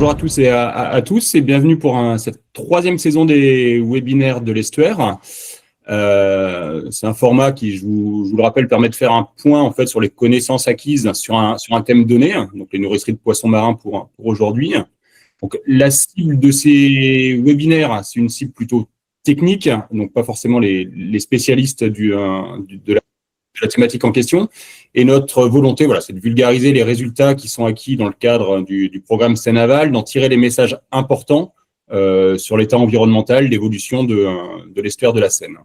bonjour à tous et à tous et bienvenue pour cette troisième saison des webinaires de l'estuaire. C'est un format qui, je vous le rappelle, permet de faire un point en fait sur les connaissances acquises sur un thème donné, donc les nourriceries de poissons marins pour aujourd'hui. Donc la cible de ces webinaires, c'est une cible plutôt technique, donc pas forcément les spécialistes de la thématique en question. Et notre volonté, voilà, c'est de vulgariser les résultats qui sont acquis dans le cadre du programme Seine-Aval, d'en tirer les messages importants sur l'état environnemental, l'évolution de l'estuaire de la Seine.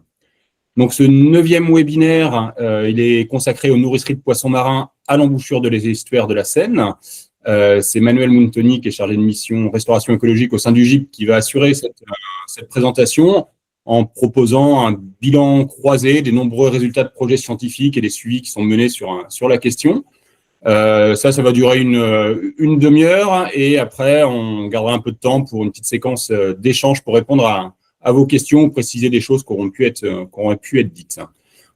Donc, ce 9e webinaire, il est consacré aux nourriceries de poissons marins à l'embouchure de l'estuaire de la Seine. C'est Manuel Muntoni, qui est chargé de mission restauration écologique au sein du GIP, qui va assurer cette présentation en proposant un bilan croisé des nombreux résultats de projets scientifiques et des suivis qui sont menés sur la question. Ça va durer une demi-heure et après, on gardera un peu de temps pour une petite séquence d'échange pour répondre à vos questions ou préciser des choses qui auraient pu être dites.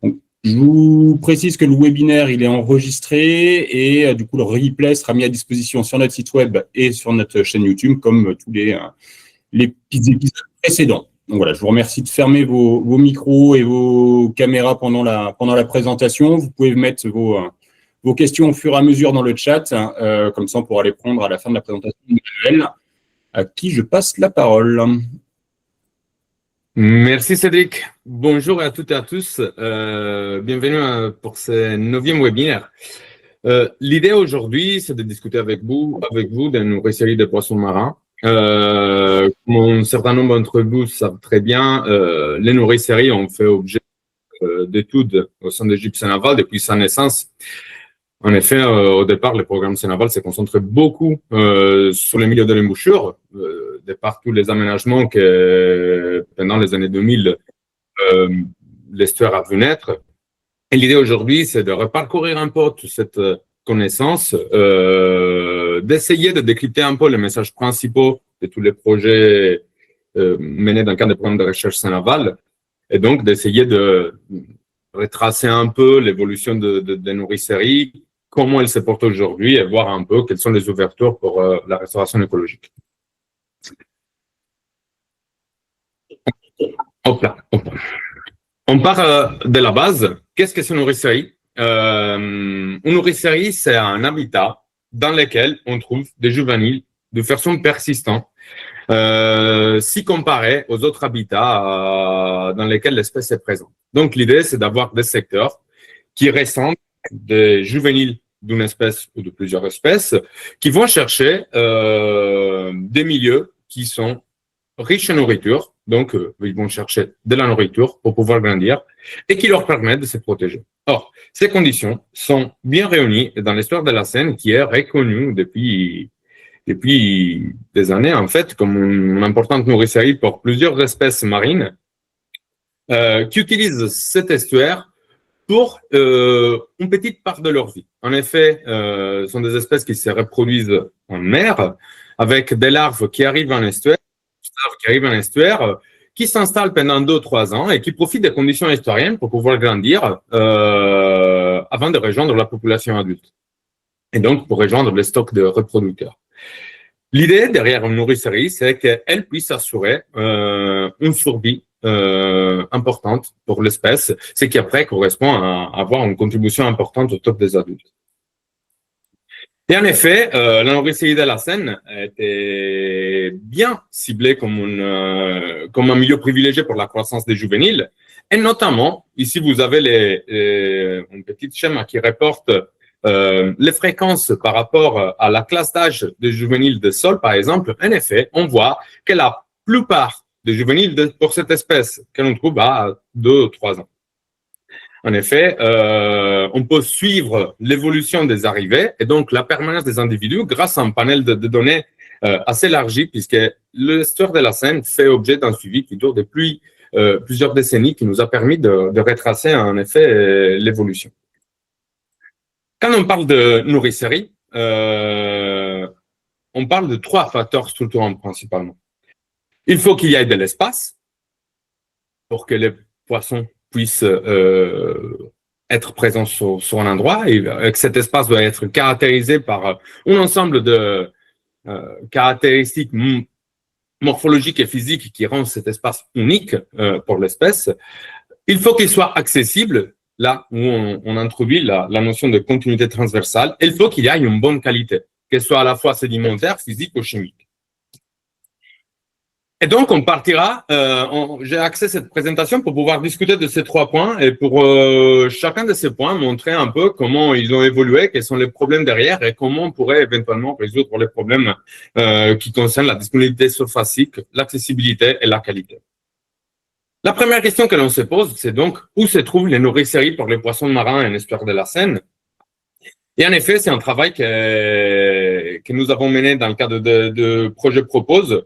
Donc, je vous précise que le webinaire, il est enregistré et du coup, le replay sera mis à disposition sur notre site web et sur notre chaîne YouTube comme tous les épisodes précédents. Donc voilà, je vous remercie de fermer vos micros et vos caméras pendant la présentation. Vous pouvez mettre vos questions au fur et à mesure dans le chat, comme ça on pourra les prendre à la fin de la présentation de Manuel, à qui je passe la parole. Merci Cédric. Bonjour à toutes et à tous. Bienvenue pour ce 9e webinaire. L'idée aujourd'hui, c'est de discuter avec vous de nourriceries de poissons marins. Comme un certain nombre d'entre vous savent très bien, les nourriceries ont fait objet d'études au sein de GIP Seine-Aval depuis sa naissance. En effet, au départ, le programme Seine-Aval s'est concentré beaucoup sur le milieu de l'embouchure, de par tous les aménagements que pendant les années 2000, l'estuaire a vu naître. Et l'idée aujourd'hui, c'est de reparcourir un peu toute cette connaissance, d'essayer de décrypter un peu les messages principaux de tous les projets menés dans le cadre des programmes de recherche Seine-Aval, et donc d'essayer de retracer un peu l'évolution des nourriceries, comment elles se portent aujourd'hui et voir un peu quelles sont les ouvertures pour la restauration écologique. Hop là. On part de la base. Qu'est-ce que c'est une nourricerie? Une nourricerie, c'est un habitat dans lequel on trouve des juvéniles de façon persistante, si comparé aux autres habitats dans lesquels l'espèce est présente. Donc, l'idée, c'est d'avoir des secteurs qui ressemblent des juvéniles d'une espèce ou de plusieurs espèces qui vont chercher des milieux qui sont riches en nourriture. Donc, ils vont chercher de la nourriture pour pouvoir grandir et qui leur permettent de se protéger. Or, ces conditions sont bien réunies dans l'histoire de la Seine qui est reconnue depuis des années, en fait, comme une importante nourricerie pour plusieurs espèces marines qui utilisent cet estuaire pour une petite part de leur vie. En effet, ce sont des espèces qui se reproduisent en mer avec des larves qui arrivent en estuaire, qui s'installent pendant 2 ou 3 ans et qui profitent des conditions estuariennes pour pouvoir grandir avant de rejoindre la population adulte. Et donc, pour rejoindre les stocks de reproducteurs. L'idée derrière une nourricerie, c'est qu'elle puisse assurer une survie importante pour l'espèce, ce qui après correspond à avoir une contribution importante au top des adultes. Et en effet, la nourricerie de la Seine était bien ciblée comme un milieu privilégié pour la croissance des juvéniles. Et notamment, ici, vous avez un petit schéma qui reporte les fréquences par rapport à la classe d'âge des juvéniles de sol, par exemple. En effet, on voit que la plupart des juvéniles pour cette espèce que l'on trouve à 2 ou 3 ans. En effet, on peut suivre l'évolution des arrivées et donc la permanence des individus grâce à un panel de données assez élargi, puisque l'estuaire de la Seine fait objet d'un suivi qui dure depuis plusieurs décennies, qui nous a permis de retracer en effet l'évolution. Quand on parle de nourricerie, on parle de 3 facteurs structurants principalement. Il faut qu'il y ait de l'espace pour que les poissons puissent être présents sur un endroit et que cet espace doit être caractérisé par un ensemble de caractéristiques morphologiques et physiques qui rendent cet espace unique pour l'espèce, il faut qu'il soit accessible, là où on introduit la notion de continuité transversale, et il faut qu'il y ait une bonne qualité, qu'elle soit à la fois sédimentaire, physique ou chimique. Et donc, on partira, j'ai axé cette présentation pour pouvoir discuter de ces 3 points et pour chacun de ces points, montrer un peu comment ils ont évolué, quels sont les problèmes derrière et comment on pourrait éventuellement résoudre les problèmes qui concernent la disponibilité surfacique, l'accessibilité et la qualité. La première question que l'on se pose, c'est donc où se trouvent les nourriceries pour les poissons marins en estuaire de la Seine. Et en effet, c'est un travail que nous avons mené dans le cadre de Projet Propose,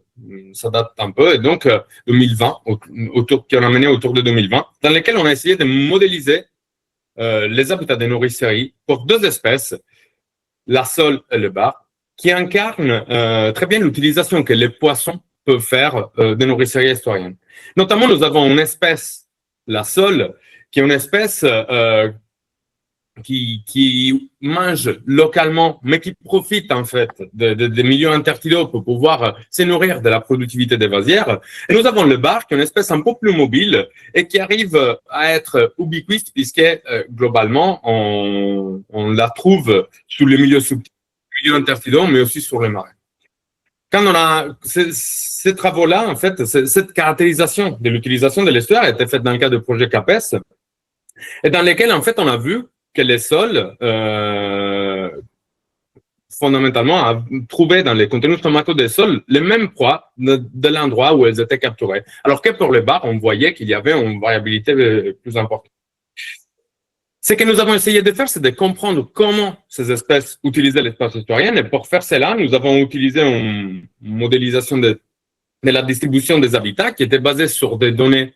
ça date un peu, et donc 2020, qu'on a mené autour de 2020, dans lequel on a essayé de modéliser les habitats des nourriceries pour 2 espèces, la sole et le bar, qui incarnent très bien l'utilisation que les poissons peuvent faire des nourriceries estuariennes. Notamment, nous avons une espèce, la sole, qui est une espèce qui mange localement, mais qui profite en fait des milieux intertidaux pour pouvoir se nourrir de la productivité des vasières. Et nous avons le bar, qui est une espèce un peu plus mobile et qui arrive à être ubiquiste, puisque globalement, on la trouve sous les milieux subtils, les milieux intertidaux, mais aussi sur les marais. Quand on a ces travaux-là, en fait, cette caractérisation de l'utilisation de l'estuaire a été faite dans le cadre du projet CAPES, et dans lesquels, en fait, on a vu que les sols, fondamentalement, trouvaient dans les contenus stomacaux des sols les mêmes proies de l'endroit où elles étaient capturées. Alors que pour les bars, on voyait qu'il y avait une variabilité plus importante. Ce que nous avons essayé de faire, c'est de comprendre comment ces espèces utilisaient l'espace estuarien. Et pour faire cela, nous avons utilisé une modélisation de la distribution des habitats qui était basée sur des données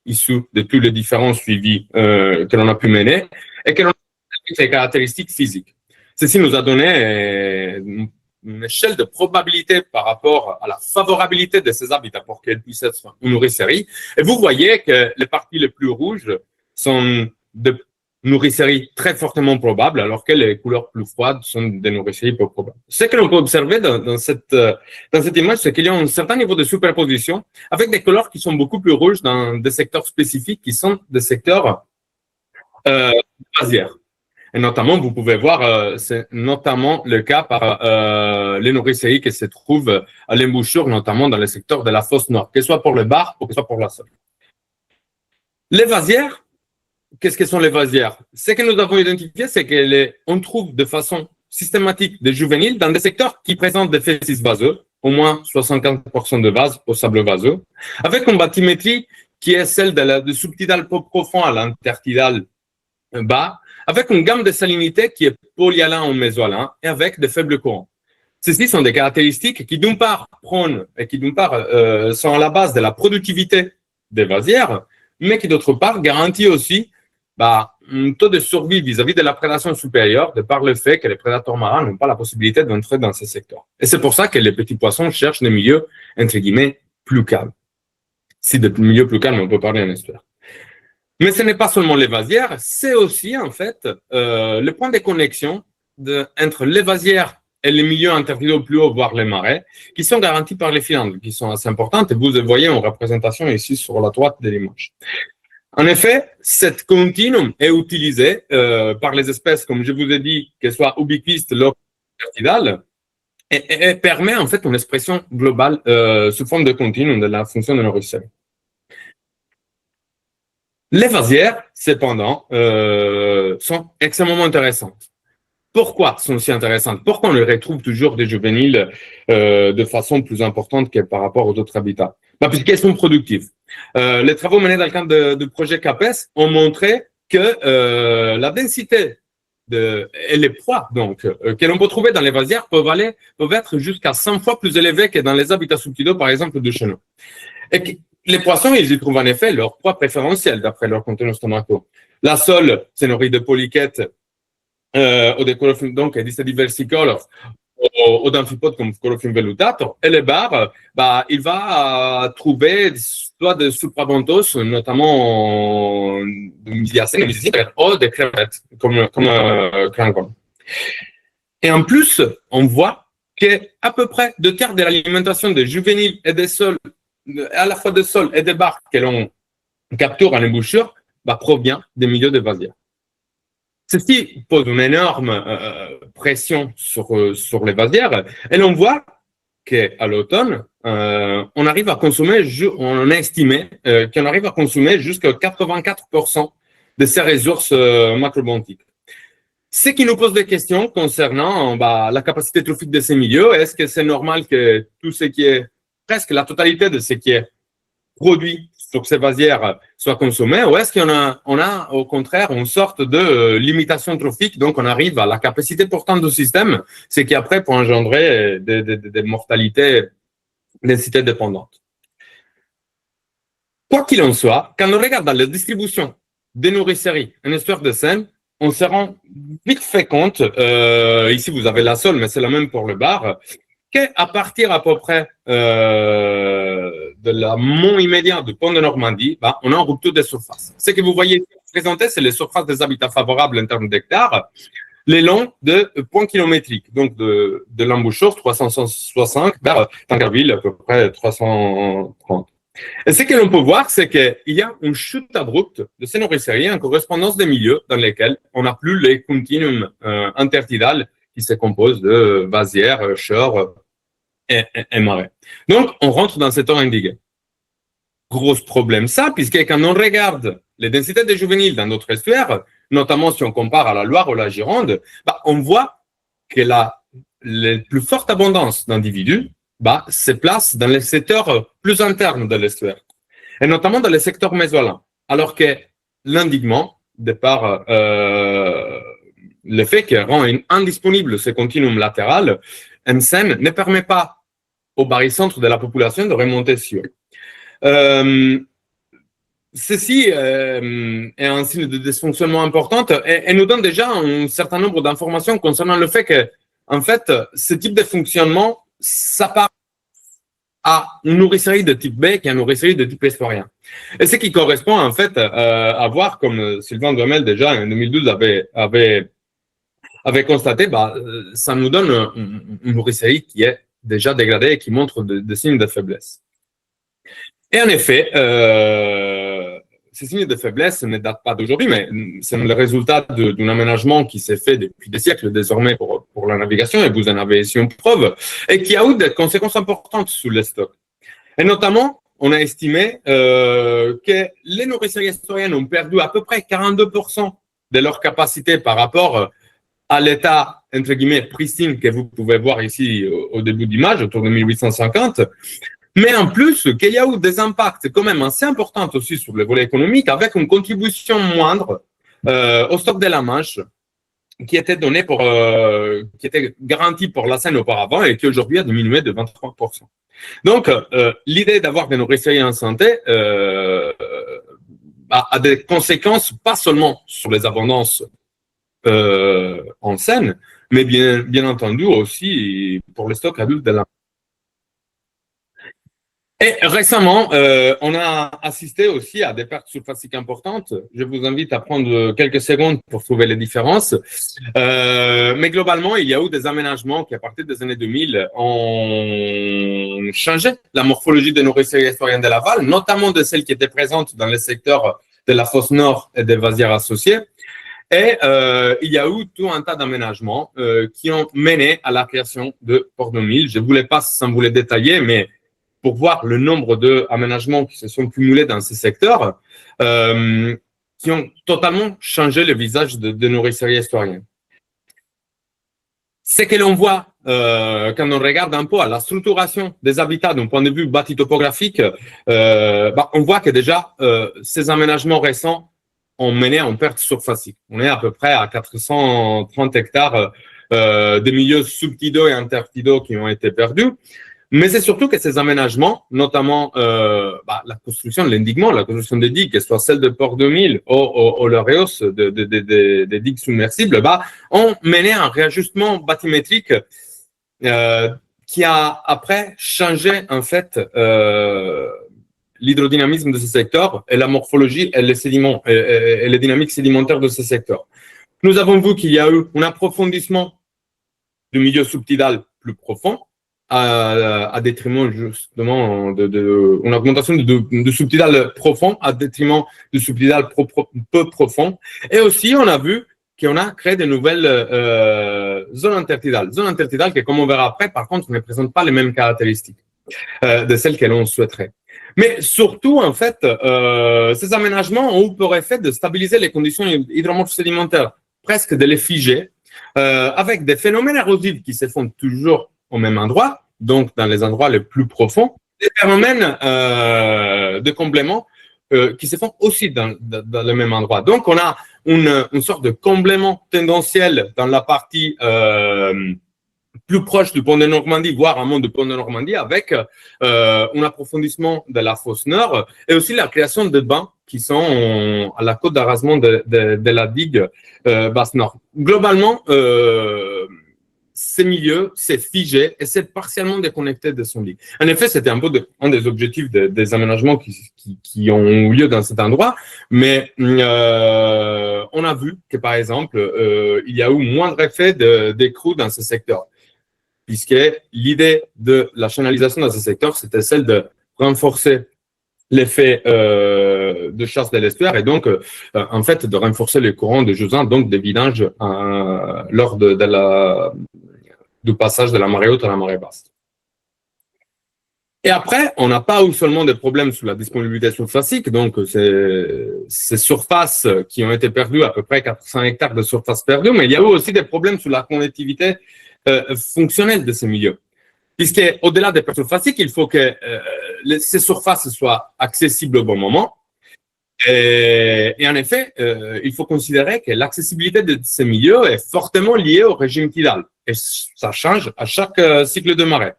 issues de tous les différents suivis que l'on a pu mener et que l'on a des caractéristiques physiques. Ceci nous a donné une échelle de probabilité par rapport à la favorabilité de ces habitats pour qu'elles puissent être une nourricerie. Et vous voyez que les parties les plus rouges sont de nourriceries très fortement probables, alors que les couleurs plus froides sont des nourriceries peu probables. Ce que l'on peut observer dans cette image, c'est qu'il y a un certain niveau de superposition avec des couleurs qui sont beaucoup plus rouges dans des secteurs spécifiques qui sont des secteurs vasières. Et notamment, vous pouvez voir, c'est notamment le cas par les nourriceries qui se trouvent à l'embouchure, notamment dans le secteur de la fosse nord, que ce soit pour le bar ou que ce soit pour la sole. Les vasières, qu'est-ce que sont les vasières? Ce que nous avons identifié, c'est qu'on trouve de façon systématique des juvéniles dans des secteurs qui présentent des fessis vaseux, au moins 75% de vases au sable vaseux, avec une bathymétrie qui est celle du subtidal peu profond à l'intertidal bas, avec une gamme de salinité qui est polyalin ou mésoalin et avec de faibles courants. Ceci sont des caractéristiques qui, d'une part, prônent et qui, d'une part, sont à la base de la productivité des vasières, mais qui, d'autre part, garantit aussi un taux de survie vis-à-vis de la prédation supérieure, de par le fait que les prédateurs marins n'ont pas la possibilité d'entrer dans ces secteurs. Et c'est pour ça que les petits poissons cherchent des milieux, entre guillemets, plus calmes. Si de milieux plus calmes, on peut parler en estuaire. Mais ce n'est pas seulement les vasières, c'est aussi, en fait, le point de connexion entre les vasières et les milieux intertidaux plus hauts, voire les marais, qui sont garantis par les filandres, qui sont assez importantes. Et vous le voyez en représentation ici sur la droite de l'image. En effet, cette continuum est utilisée par les espèces, comme je vous ai dit, qu'elles soient ubiquistes, locales, intertidales, et permet en fait une expression globale sous forme de continuum de la fonction de nourriture. Les vasières, cependant, sont extrêmement intéressantes. Pourquoi sont si intéressantes? Pourquoi on les retrouve toujours des juvéniles de façon plus importante que par rapport aux autres habitats? Puisqu'elles sont productives. Les travaux menés dans le cadre du projet CAPES ont montré que la densité et les proies que l'on peut trouver dans les vasières peuvent être jusqu'à 100 fois plus élevées que dans les habitats subtidaux, par exemple, de chenaux. Et les poissons, ils y trouvent en effet leur proie préférentielle d'après leur contenu stomacaux. La sole se nourrit de polychètes ou de Colophine, donc des versicolores, ou d'amphipodes comme Colophine vellutator, et les bars, il va trouver soit des suprabenthos, notamment de Mysiacènes, ou des crevettes, comme Crangon. Et en plus, on voit qu'à peu près 2/3 de l'alimentation des juvéniles et des sols, à la fois des sols et des barques que l'on capture en embouchure, provient des milieux de vasières. Ceci pose une énorme pression sur les vasières et l'on voit qu'à l'automne, on arrive à consommer, on a estimé qu'on arrive à consommer jusqu'à 84% de ces ressources macrobiontiques. Ce qui nous pose des questions concernant la capacité trophique de ces milieux. Est-ce que c'est normal que tout ce qui est, presque la totalité de ce qui est produit sur ces vasières soit consommé, ou est-ce qu'on a au contraire une sorte de limitation trophique, donc on arrive à la capacité pourtant du système, ce qui après peut engendrer des mortalités densité dépendante. Quoi qu'il en soit, quand on regarde dans la distribution des nourriceries en estuaire de Seine, on se rend vite fait compte, ici vous avez la Saône, mais c'est la même pour le Var, qu'à partir à peu près de la mont immédiat du pont de Normandie, on a une rupture des surfaces. Ce que vous voyez présenté, c'est les surfaces des habitats favorables en termes d'hectares, le long de points kilométriques, donc de l'embouchure 360 vers Tancarville, à peu près 330. Et ce que l'on peut voir, c'est qu'il y a une chute abrupte de ces nourriceries en correspondance des milieux dans lesquels on n'a plus les continuums intertidales qui se composent de vasières, chœurs et marais. Donc, on rentre dans cet ordre indiqué. Gros problème, ça, puisque quand on regarde les densités de juvéniles dans d'autres estuaires, notamment si on compare à la Loire ou la Gironde, on voit que la plus forte abondance d'individus se place dans les secteurs plus internes de l'estuaire, et notamment dans les secteurs mésolins, alors que l'endiguement, de par le fait qu'il rend indisponible ce continuum latéral, en Seine ne permet pas au barycentre de la population de remonter sur. Ceci est un signe de dysfonctionnement important et nous donne déjà un certain nombre d'informations concernant le fait que, en fait, ce type de fonctionnement s'apparente à une nourricerie de type B qui est une nourricerie de type estuarien. Et ce qui correspond, en fait, à voir, comme Sylvain Duhamel, déjà en 2012, avait constaté, ça nous donne une nourricerie qui est déjà dégradée et qui montre des signes de faiblesse. Et en effet, ces signes de faiblesse ne datent pas d'aujourd'hui, mais c'est le résultat d'un aménagement qui s'est fait depuis des siècles désormais pour la navigation, et vous en avez ici une preuve, et qui a eu des conséquences importantes sur les stocks. Et notamment, on a estimé que les nourriceries estuariennes ont perdu à peu près 42% de leur capacité par rapport à l'état, entre guillemets, pristine que vous pouvez voir ici au début d'image, autour de 1850. Mais en plus, qu'il y a eu des impacts quand même assez importants aussi sur le volet économique, avec une contribution moindre au stock de la Manche, qui était donné qui était garantie pour la Seine auparavant et qui aujourd'hui a diminué de 23%. Donc, l'idée d'avoir des nourriceries en santé a des conséquences pas seulement sur les abondances en Seine, mais bien entendu aussi pour le stock adulte de la. Et récemment, on a assisté aussi à des pertes surfaciques importantes. Je vous invite à prendre quelques secondes pour trouver les différences. Mais globalement, il y a eu des aménagements qui, à partir des années 2000, ont changé la morphologie des nourriceries estuariennes de Laval, notamment de celles qui étaient présentes dans les secteurs de la fosse nord et des vasières associées. Et il y a eu tout un tas d'aménagements qui ont mené à la création de Port 2000. Je ne voulais pas sans vous les détailler, mais pour voir le nombre d'aménagements qui se sont cumulés dans ces secteurs, qui ont totalement changé le visage de nourriceries estuariennes. Ce que l'on voit quand on regarde un peu à la structuration des habitats d'un point de vue bâti-topographique, on voit que déjà ces aménagements récents ont mené en perte surfacique. On est à peu près à 430 hectares de milieux subtidaux et intertidaux qui ont été perdus. Mais c'est surtout que ces aménagements, notamment la construction de l'endiguement, la construction des digues, que ce soit celle de Port 2000 ou le rehausse des digues submersibles, ont mené à un réajustement bathymétrique qui a après changé en fait l'hydrodynamisme de ce secteur et la morphologie et les sédiments et les dynamiques sédimentaires de ce secteur. Nous avons vu qu'il y a eu un approfondissement du milieu subtidal plus profond, à détriment justement une augmentation de subtidal profond à détriment de subtidal peu profond. Et aussi, on a vu qu'on a créé de nouvelles zones intertidales. Zones intertidales qui, comme on verra après, par contre, ne présentent pas les mêmes caractéristiques de celles que l'on souhaiterait. Mais surtout, en fait, ces aménagements ont pour effet de stabiliser les conditions hydromorpho-sédimentaires, presque de les figer, avec des phénomènes érosifs qui se font toujours au même endroit, donc dans les endroits les plus profonds, des phénomènes de comblement qui se font aussi dans le même endroit. Donc, on a une sorte de comblement tendanciel dans la partie plus proche du pont de Normandie, voire un monde du pont de Normandie, avec un approfondissement de la fosse nord et aussi la création de bancs qui sont à la côte d'arasement de la digue basse nord. Globalement, ces milieux, c'est figé et c'est partiellement déconnecté de son lit. En effet, c'était un peu un des objectifs des aménagements qui ont eu lieu dans cet endroit, mais on a vu que, par exemple, il y a eu moindre effet d'écrou dans ce secteur, puisque l'idée de la canalisation dans ce secteur, c'était celle de renforcer l'effet de chasse de l'estuaire et donc, en fait, de renforcer les courants de jusant, donc des vidanges lors du passage de la marée haute à la marée basse. Et après, on n'a pas eu seulement des problèmes sur la disponibilité surfacique, donc ces surfaces qui ont été perdues, à peu près 400 hectares de surface perdue, mais il y a eu aussi des problèmes sur la connectivité fonctionnelle de ces milieux. Puisque au-delà des pertes surfaciques, il faut que ces surfaces soient accessibles au bon moment. Et en effet, il faut considérer que l'accessibilité de ces milieux est fortement liée au régime tidal. Et ça change à chaque cycle de marée.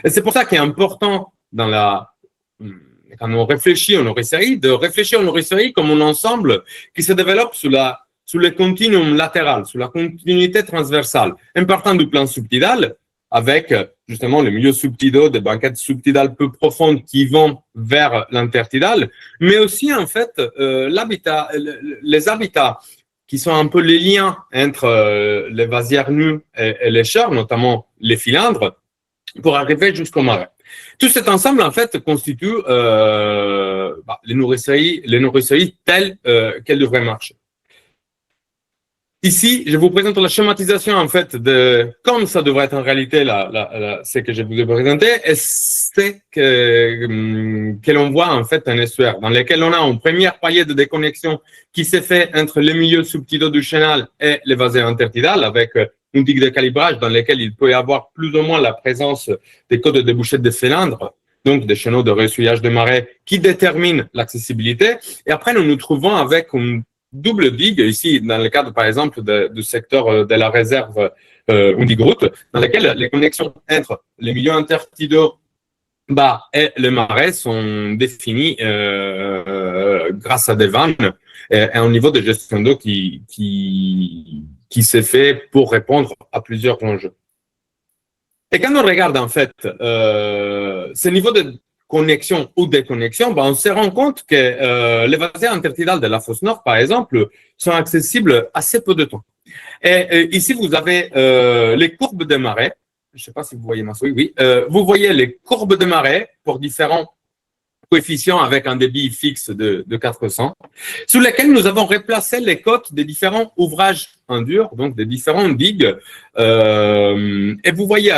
Et c'est pour ça qu'il est important quand on réfléchit en nourricerie, de réfléchir en nourricerie comme un ensemble qui se développe sous le continuum latéral, sous la continuité transversale, en partant du plan subtidal, avec justement les milieux subtidaux, des banquettes subtidales peu profondes qui vont vers l'intertidal, mais aussi en fait les habitats qui sont un peu les liens entre les vasières nues et les chars, notamment les filandres, pour arriver jusqu'au marais. Tout cet ensemble, en fait, constitue les nourriceries telles qu'elles devraient marcher. Ici, je vous présente la schématisation, en fait, de comme ça devrait être en réalité ce que je vous ai présenté, et c'est que l'on voit, en fait, un estuaire dans lequel on a un premier palier de déconnexion qui s'est fait entre les milieux subtidaux du chenal et les vasées intertidales, avec une digue de calibrage dans lesquelles il peut y avoir plus ou moins la présence des côtes de débouchés de cylindres, donc des chenaux de ressuyage de marée qui déterminent l'accessibilité. Et après, nous nous trouvons avec une double digue, ici, dans le cadre, par exemple, du secteur de la réserve Undigroute, dans laquelle les connexions entre les milieux intertidaux bas et le marais sont définies grâce à des vannes et un niveau de gestion d'eau qui s'est fait pour répondre à plusieurs enjeux. Et quand on regarde, en fait, ce niveau de connexion ou déconnexion, on se rend compte que les vasées intertidales de la fosse nord, par exemple, sont accessibles assez peu de temps. Et ici, vous avez les courbes de marée. Je ne sais pas si vous voyez ma souris, oui. Vous voyez les courbes de marée pour différents coefficients avec un débit fixe de 400, sous lesquels nous avons replacé les côtes des différents ouvrages en dur, donc des différentes digues. Et vous voyez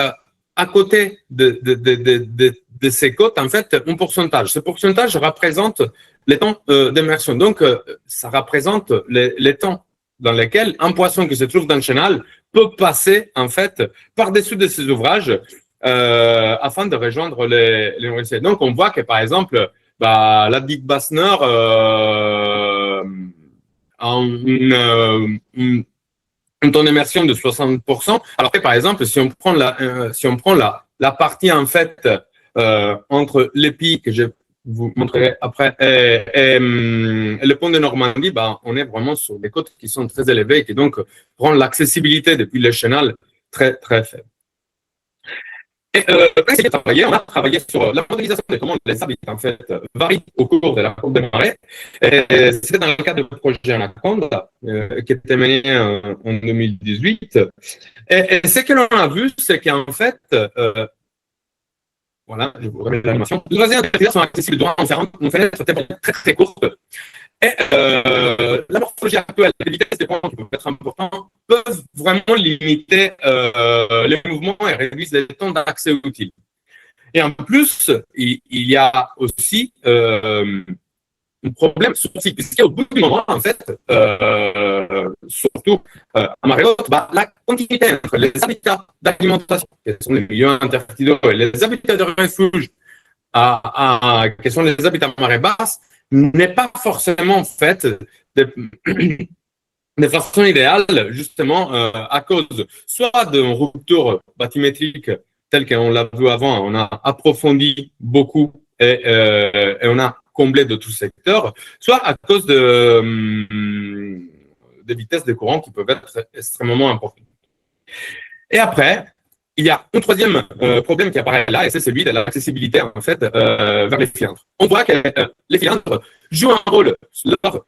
à côté de ces côtes, en fait, un pourcentage. Ce pourcentage représente les temps d'immersion. Donc, ça représente les temps dans lesquels un poisson qui se trouve dans le chenal peut passer, en fait, par-dessus de ces ouvrages afin de rejoindre les nourriciers. Donc, on voit que, par exemple, la digue basse nord a un temps d'immersion de 60%. Alors que, par exemple, si on prend la partie, en fait, entre l'épi, que je vous montrerai après, et le pont de Normandie, on est vraiment sur des côtes qui sont très élevées et qui donc rendent l'accessibilité depuis le chenal très, très faible. Et on a travaillé sur la modélisation de comment les habitats en fait varient au cours de la courbe des marées. C'était dans le cadre du projet Anaconda qui était mené en 2018. Et ce que l'on a vu, c'est qu'en fait, voilà, je vous remets l'animation. Les résidents sont accessibles durant une fenêtre très très courte. Et la morphologie actuelle, les vitesses des points qui peuvent être importants, peuvent vraiment limiter les mouvements et réduire les temps d'accès utiles. Et en plus, il y a aussi un problème sourcil, puisqu'au bout du moment, en fait, surtout à marée haute, la continuité entre les habitats d'alimentation, qui sont les milieux intertidaux, et les habitats de refuge, qui sont les habitats à marée basse, n'est pas forcément faite de façon idéale, justement, à cause soit d'une rupture bathymétrique telle qu'on l'a vu avant, on a approfondi beaucoup et on a comblé de tout secteur, soit à cause des vitesses des courants qui peuvent être extrêmement importantes. Et après, il y a un troisième problème qui apparaît là, et c'est celui de l'accessibilité en fait vers les filandres. On voit que les filandres jouent un rôle lors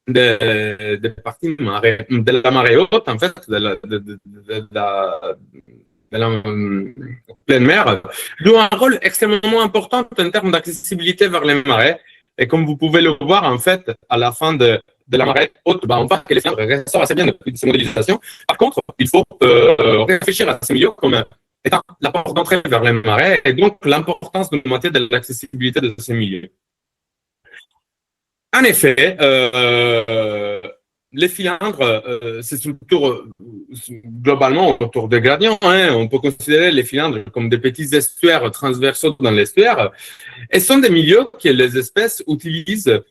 des parties de la marée haute, en fait, de la pleine mer, jouent un rôle extrêmement important en termes d'accessibilité vers les marais. Et comme vous pouvez le voir, en fait, à la fin de la marée haute, on voit que les filandres ressortent assez bien depuis ces modélisations. Par contre, il faut réfléchir à ces milieux comme étant la porte d'entrée vers les marais et donc l'importance de monter de l'accessibilité de ces milieux. En effet, les filandres, c'est surtout globalement autour des gradients. On peut considérer les filandres comme des petits estuaires transversaux dans l'estuaire et sont des milieux que les espèces utilisent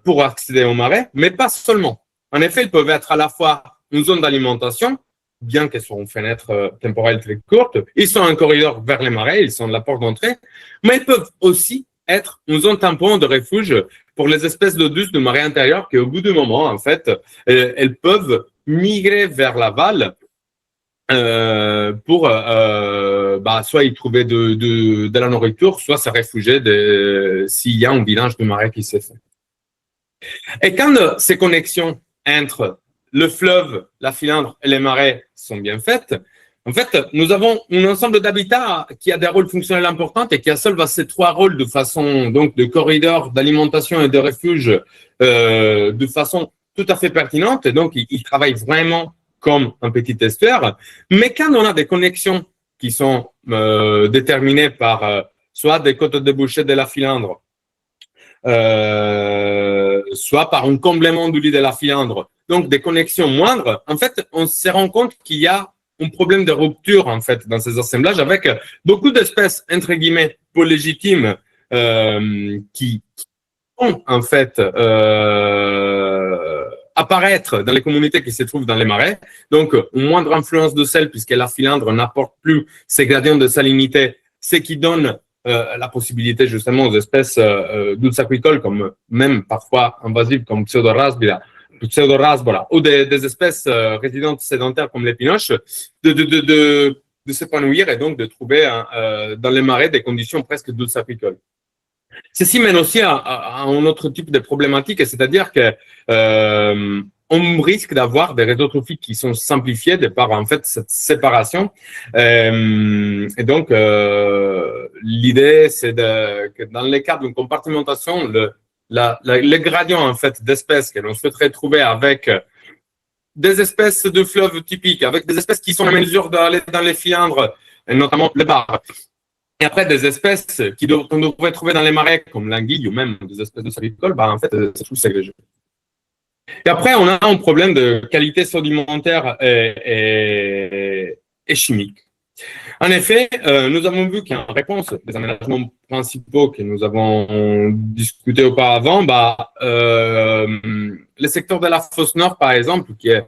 pour accéder aux marais, mais pas seulement. En effet, ils peuvent être à la fois une zone d'alimentation, bien qu'elles soient une fenêtre temporelle très courte, ils sont un corridor vers les marais, ils sont la porte d'entrée, mais ils peuvent aussi être une zone tampon de refuge pour les espèces d'eau douce de marée intérieure qui, au bout du moment, en fait, elles peuvent migrer vers l'aval pour soit y trouver de la nourriture, soit se réfugier s'il y a un village de marée qui s'est fait. Et quand ces connexions entre le fleuve, la filandre et les marais sont bien faites, en fait, nous avons un ensemble d'habitats qui a des rôles fonctionnels importants et qui assolvent ces trois rôles de façon, donc, de corridor, d'alimentation et de refuge, de façon tout à fait pertinente. Et donc, ils travaillent vraiment comme un petit estuaire. Mais quand on a des connexions qui sont déterminées par soit des côtes débouchées de la filandre, soit par un comblement du lit de la filandre, donc des connexions moindres, en fait, on se rend compte qu'il y a un problème de rupture en fait dans ces assemblages avec beaucoup d'espèces entre guillemets peu légitimes qui vont en fait apparaître dans les communautés qui se trouvent dans les marais. Donc, une moindre influence de sel puisque la filandre n'apporte plus ces gradients de salinité, ce qui donne la possibilité justement aux espèces douces aquicoles comme même parfois invasives comme Pseudorasbia ou des espèces résidentes sédentaires comme les pinoches, de s'épanouir et donc de trouver dans les marais des conditions presque douces apicoles. Ceci mène aussi à un autre type de problématique, c'est-à-dire que on risque d'avoir des réseaux trophiques qui sont simplifiés de par en fait cette séparation. Et donc l'idée c'est que dans les cas d'une compartimentation, le gradient en fait d'espèces que l'on souhaiterait trouver avec des espèces de fleuves typiques, avec des espèces qui sont à mesure d'aller dans les filandres, et notamment le bar. Et après, des espèces qu'on devrait trouver dans les marais, comme l'anguille ou même des espèces de savicoles, en fait, c'est tout ségrégé. Et après, on a un problème de qualité sédimentaire et chimique. En effet, nous avons vu qu'en réponse des aménagements principaux que nous avons discutés auparavant, le secteur de la fosse nord, par exemple, qui est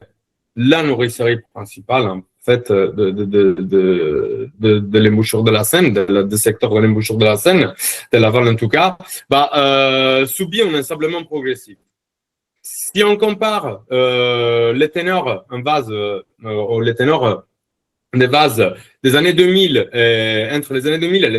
la nourricerie principale en fait de l'embouchure de la Seine, du secteur de l'embouchure de la Seine, de Laval en tout cas, subit un ensablement progressif. Si on compare les ténors en vase, les ténors des vases des années 2000, entre les années 2000 et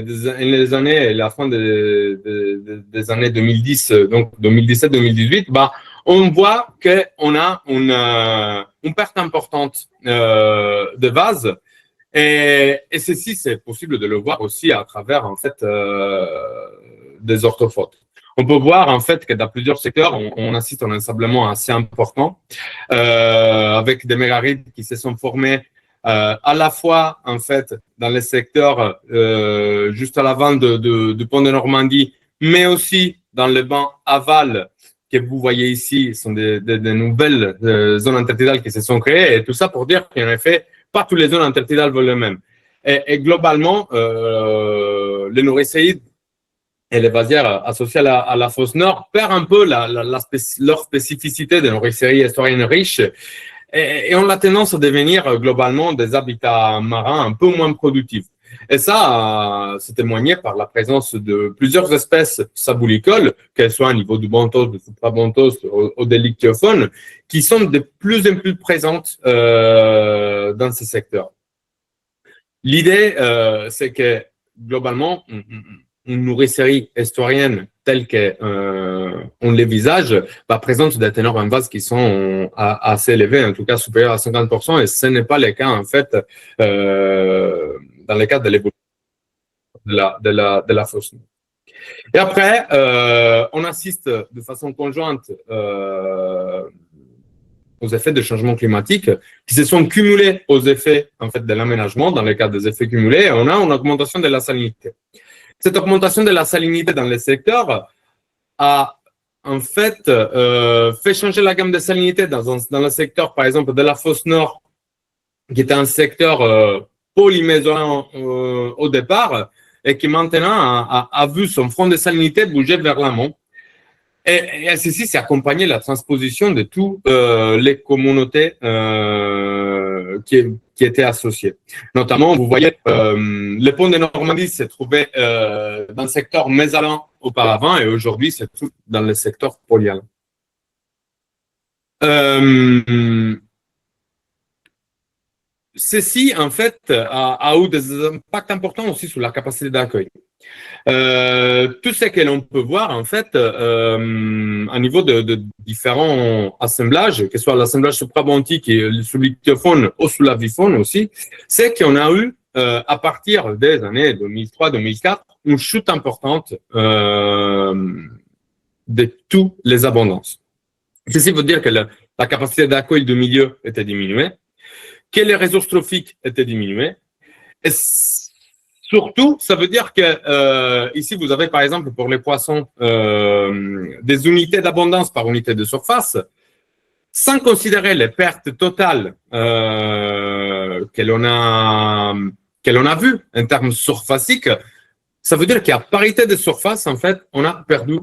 la fin des années 2010, donc 2017-2018, bah, on voit qu'on a une perte importante de vases. Et ceci, c'est possible de le voir aussi à travers, en fait, des orthophotes. On peut voir, en fait, que dans plusieurs secteurs, on assiste à un ensablement assez important, avec des mégarites qui se sont formés à la fois, en fait, dans les secteurs juste à l'avant du pont de Normandie, mais aussi dans les bancs aval que vous voyez ici, sont des nouvelles zones intertidales qui se sont créées, et tout ça pour dire qu'en effet, pas toutes les zones intertidales veulent le même. Et globalement, les nourricéides et les vasières associées à la fosse nord perdent un peu leur spécificité de nourricerie historienne riche, et ont la tendance à devenir globalement des habitats marins un peu moins productifs. Et ça, c'est témoigné par la présence de plusieurs espèces saboulicoles, qu'elles soient au niveau du benthos, du suprabenthos, ou des lichtiophone, qui sont de plus en plus présentes dans ces secteurs. L'idée, c'est que globalement, une nourricerie estuarienne telle qu'on les présente des teneurs en vase qui sont assez élevés, en tout cas supérieurs à 50%, et ce n'est pas le cas, en fait, dans le cadre de l'évolution de la fosse. Et après, on assiste de façon conjointe aux effets de changement climatique qui se sont cumulés aux effets, en fait, de l'aménagement. Dans le cadre des effets cumulés, on a une augmentation de la salinité. Cette augmentation de la salinité dans les secteurs a, en fait, fait changer la gamme de salinité dans le secteur, par exemple, de la fosse nord, qui était un secteur polymésolan au départ, et qui maintenant a vu son front de salinité bouger vers l'amont. Et ceci, c'est accompagné de la transposition de toutes les communautés qui étaient associées. Notamment, vous voyez, le pont de Normandie s'est trouvé dans le secteur mésalan auparavant, et aujourd'hui, c'est tout dans le secteur polyalan. Ceci, en fait, a eu des impacts importants aussi sur la capacité d'accueil. Tout ce que l'on peut voir, en fait, à niveau de différents assemblages, que ce soit l'assemblage suprabenthique et sous lithiophone ou sous l'aviphone aussi, c'est qu'on a eu, à partir des années 2003-2004, une chute importante de toutes les abondances. Ceci veut dire que la capacité d'accueil du milieu était diminuée, que les ressources trophiques étaient diminuées, et surtout, ça veut dire que ici, vous avez par exemple pour les poissons des unités d'abondance par unité de surface, sans considérer les pertes totales que l'on a vues en termes surfaciques. Ça veut dire qu'à parité de surface, en fait, on a perdu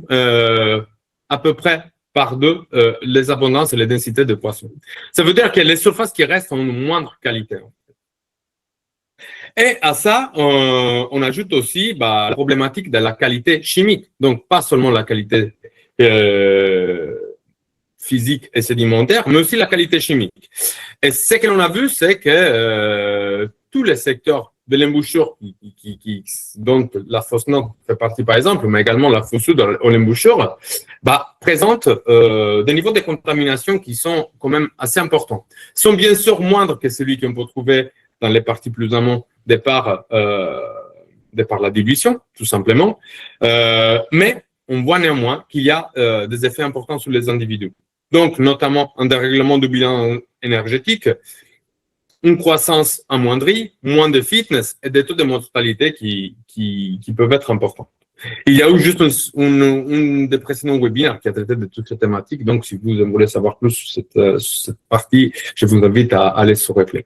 à peu près par deux les abondances et les densités de poissons. Ça veut dire que les surfaces qui restent ont une moindre qualité. Et à ça, on ajoute aussi la problématique de la qualité chimique. Donc, pas seulement la qualité physique et sédimentaire, mais aussi la qualité chimique. Et ce que l'on a vu, c'est que tous les secteurs de l'embouchure, dont la fosse nord fait partie par exemple, mais également la fosse sud ou l'embouchure, présentent des niveaux de contamination qui sont quand même assez importants. Ils sont bien sûr moindres que celui qu'on peut trouver dans les parties plus amont de par la dilution, tout simplement. Mais on voit néanmoins qu'il y a des effets importants sur les individus. Donc, notamment un dérèglement du bilan énergétique, une croissance amoindrie, moins de fitness et des taux de mortalité qui peuvent être importants. Il y a eu juste une des précédents webinaires qui a traité de toutes ces thématiques. Donc, si vous voulez savoir plus sur cette partie, je vous invite à aller sur Replay.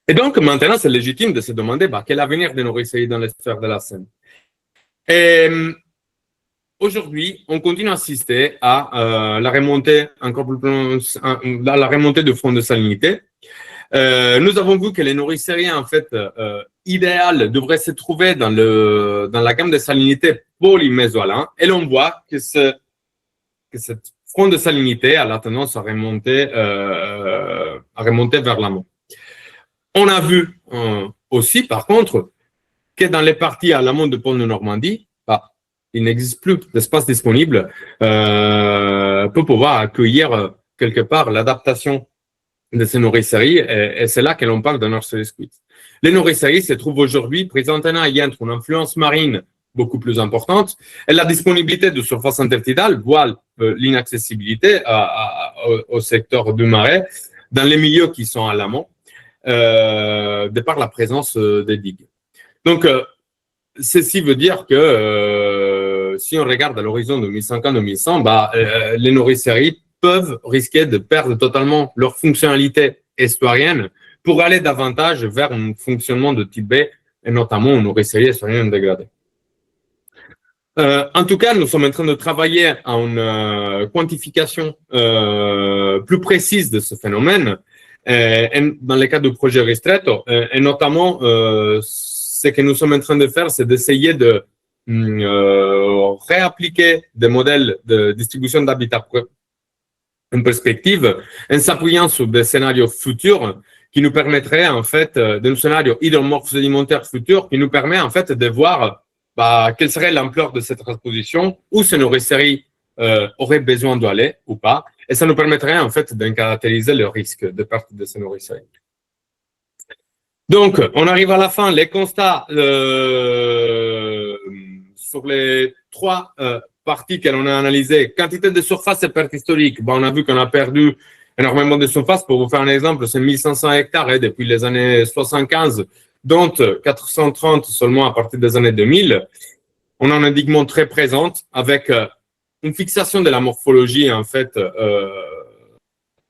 Et donc, maintenant, c'est légitime de se demander quel avenir de nos nourriceries dans les sphères de la Seine. Et aujourd'hui, on continue à assister à la remontée encore plus la remontée du front de salinité. Nous avons vu que les nourriceries, en fait, idéales devraient se trouver dans la gamme de salinité polymésoalin, et l'on voit que cette front de salinité a la tendance à remonter vers l'amont. On a vu aussi, par contre, que dans les parties à l'amont du pont de Normandie, il n'existe plus d'espace disponible pour pouvoir accueillir quelque part l'adaptation de ces nourriceries. Et c'est là que l'on parle de nursery squid. Les nourriceries se trouvent aujourd'hui présentant entre une influence marine beaucoup plus importante et la disponibilité de surface intertidale voit l'inaccessibilité au secteur du marais dans les milieux qui sont à l'amont de par la présence des digues. Donc, ceci veut dire que si on regarde à l'horizon 2050-2100, les nourriceries peuvent risquer de perdre totalement leur fonctionnalité estuarienne pour aller davantage vers un fonctionnement de type B et notamment une nourricerie estuarienne dégradée. En tout cas, nous sommes en train de travailler à une quantification plus précise de ce phénomène dans le cadre du projet Ristretto et notamment ce que nous sommes en train de faire, c'est d'essayer de réappliquer des modèles de distribution d'habitat en perspective en s'appuyant sur des scénarios futurs qui nous permettraient en fait d'un scénario hydromorphe sédimentaire futur qui nous permet en fait de voir quelle serait l'ampleur de cette transposition, où ces nourriceries auraient besoin d'aller ou pas, et ça nous permettrait en fait de caractériser le risque de perte de ces nourriceries. Donc, on arrive à la fin. Les constats sur les trois parties que l'on a analysées. Quantité de surface et perte historique. On a vu qu'on a perdu énormément de surface. Pour vous faire un exemple, c'est 1500 hectares depuis les années 75, dont 430 seulement à partir des années 2000. On a un indignement très présente avec une fixation de la morphologie en fait de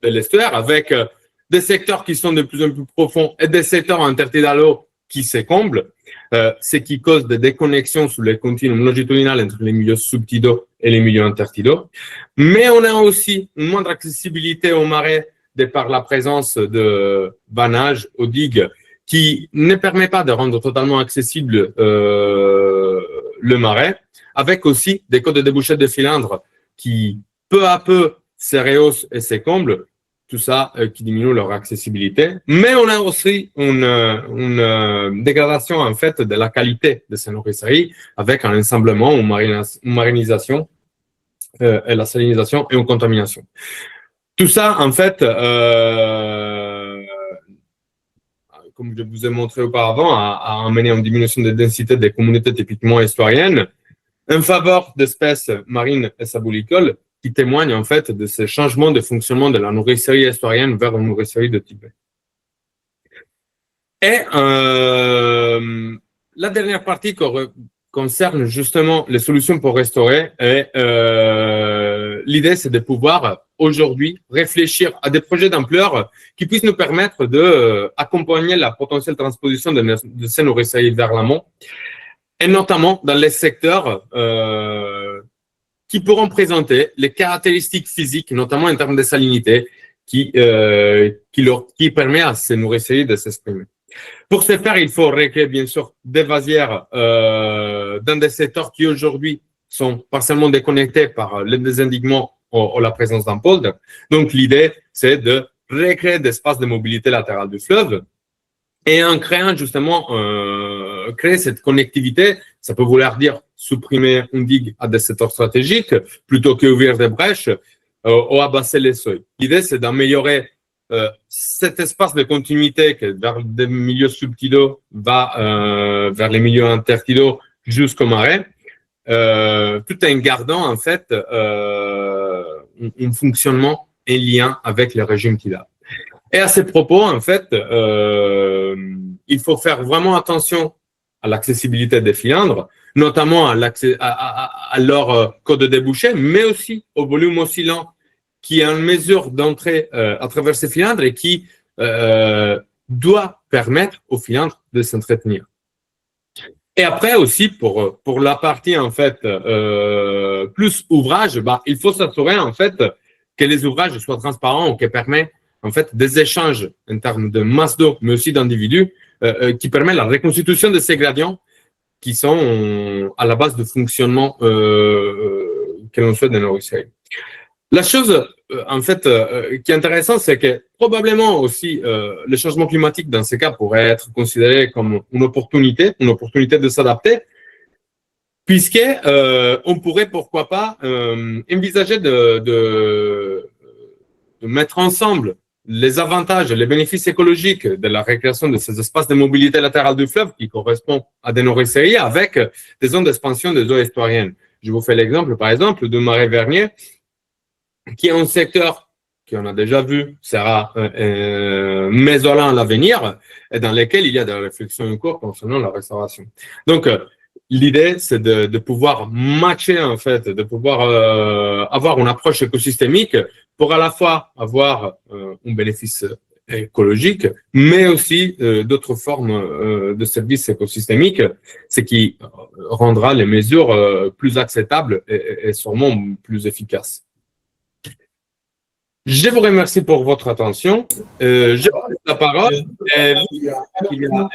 l'estuaire, avec des secteurs qui sont de plus en plus profonds et des secteurs intertidalaux qui se comblent, ce qui cause des déconnexions sur les continuums longitudinales entre les milieux subtidaux et les milieux intertidaux. Mais on a aussi une moindre accessibilité aux marais de par la présence de vannages aux digues qui ne permet pas de rendre totalement accessible le marais, avec aussi des côtes de débouchés de cylindres qui peu à peu se rehaussent et se comblent, tout ça qui diminue leur accessibilité. Mais on a aussi une dégradation en fait de la qualité de ces nourriceries avec un ensemblement, une marinisation et la salinisation et une contamination. Tout ça en fait, comme je vous ai montré auparavant, a amené à une diminution de densité des communautés typiquement estuariennes en faveur d'espèces marines et saboulicoles qui témoignent en fait de ces changements de fonctionnement de la nourricerie estuarienne vers une nourricerie de type B. Et la dernière partie concerne justement les solutions pour restaurer. Et l'idée, c'est de pouvoir aujourd'hui réfléchir à des projets d'ampleur qui puissent nous permettre d'accompagner la potentielle transposition de ces nourriceries vers l'amont, et notamment dans les secteurs qui pourront présenter les caractéristiques physiques, notamment en termes de salinité, qui permet à ces nourriceries de s'exprimer. Pour ce faire, il faut recréer bien sûr des vasières dans des secteurs qui aujourd'hui sont partiellement déconnectés par le désindignement ou la présence d'un polder. Donc l'idée, c'est de recréer des espaces de mobilité latérale du fleuve et en créant justement, créer cette connectivité. Ça peut vouloir dire supprimer une digue à des secteurs stratégiques plutôt qu'ouvrir des brèches ou abasser les seuils. L'idée, c'est d'améliorer cet espace de continuité qui vers des milieux subtidaux va vers les milieux intertidaux jusqu'au marais, tout en gardant en fait un fonctionnement et lien avec le régime tidal. Et à ces propos, en fait, il faut faire vraiment attention à l'accessibilité des cylindres, notamment à leur code de débouché, mais aussi au volume oscillant qui est en mesure d'entrer à travers ces cylindres et qui doit permettre aux cylindres de s'entretenir. Et après aussi, pour la partie en fait plus ouvrage, il faut s'assurer en fait que les ouvrages soient transparents ou qui permettent en fait des échanges en termes de masse d'eau, mais aussi d'individus, qui permettent la reconstitution de ces gradients qui sont à la base du fonctionnement que l'on souhaite dans nos séries. La chose en fait, qui est intéressant, c'est que probablement aussi le changement climatique, dans ces cas, pourrait être considéré comme une opportunité de s'adapter, puisque on pourrait, pourquoi pas, envisager de mettre ensemble les avantages, les bénéfices écologiques de la récréation de ces espaces de mobilité latérale du fleuve qui correspondent à des nourriceries avec des zones d'expansion des eaux estuariennes. Je vous fais l'exemple, par exemple, de Marais Vernier, qui est un secteur qu'on a déjà vu sera mésolent à l'avenir et dans lequel il y a des réflexions en cours concernant la restauration. Donc, l'idée, c'est de pouvoir matcher, en fait, de pouvoir avoir une approche écosystémique pour à la fois avoir un bénéfice écologique, mais aussi d'autres formes de services écosystémiques, ce qui rendra les mesures plus acceptables et sûrement plus efficaces. Je vous remercie pour votre attention. Je vous laisse la parole. Il y a